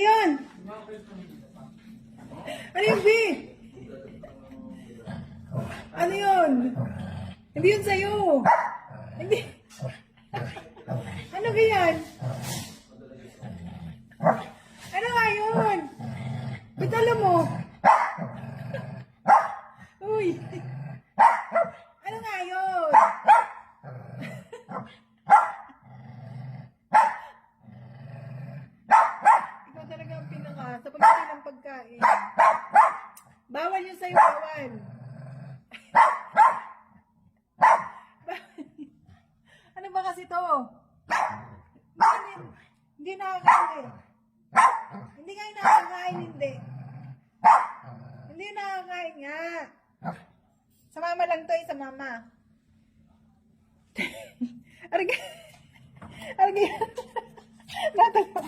yun? Ano yun, B? Ano yun? Hindi yun sa'yo. Hindi. Ano ba yan? Ano nga yun? Bitalo mo. Uy. Ano nga yun? Ikaw talaga ang pinaka sa pagkain ng pagkain. Bawal yun sa'yo, bawal. Ano ba kasi to? Hindi nakakain. Hindi nga nakakain, hindi. Hindi nakakain nga. Sa mama lang to, sa mama. Arga. Arga. Natalo.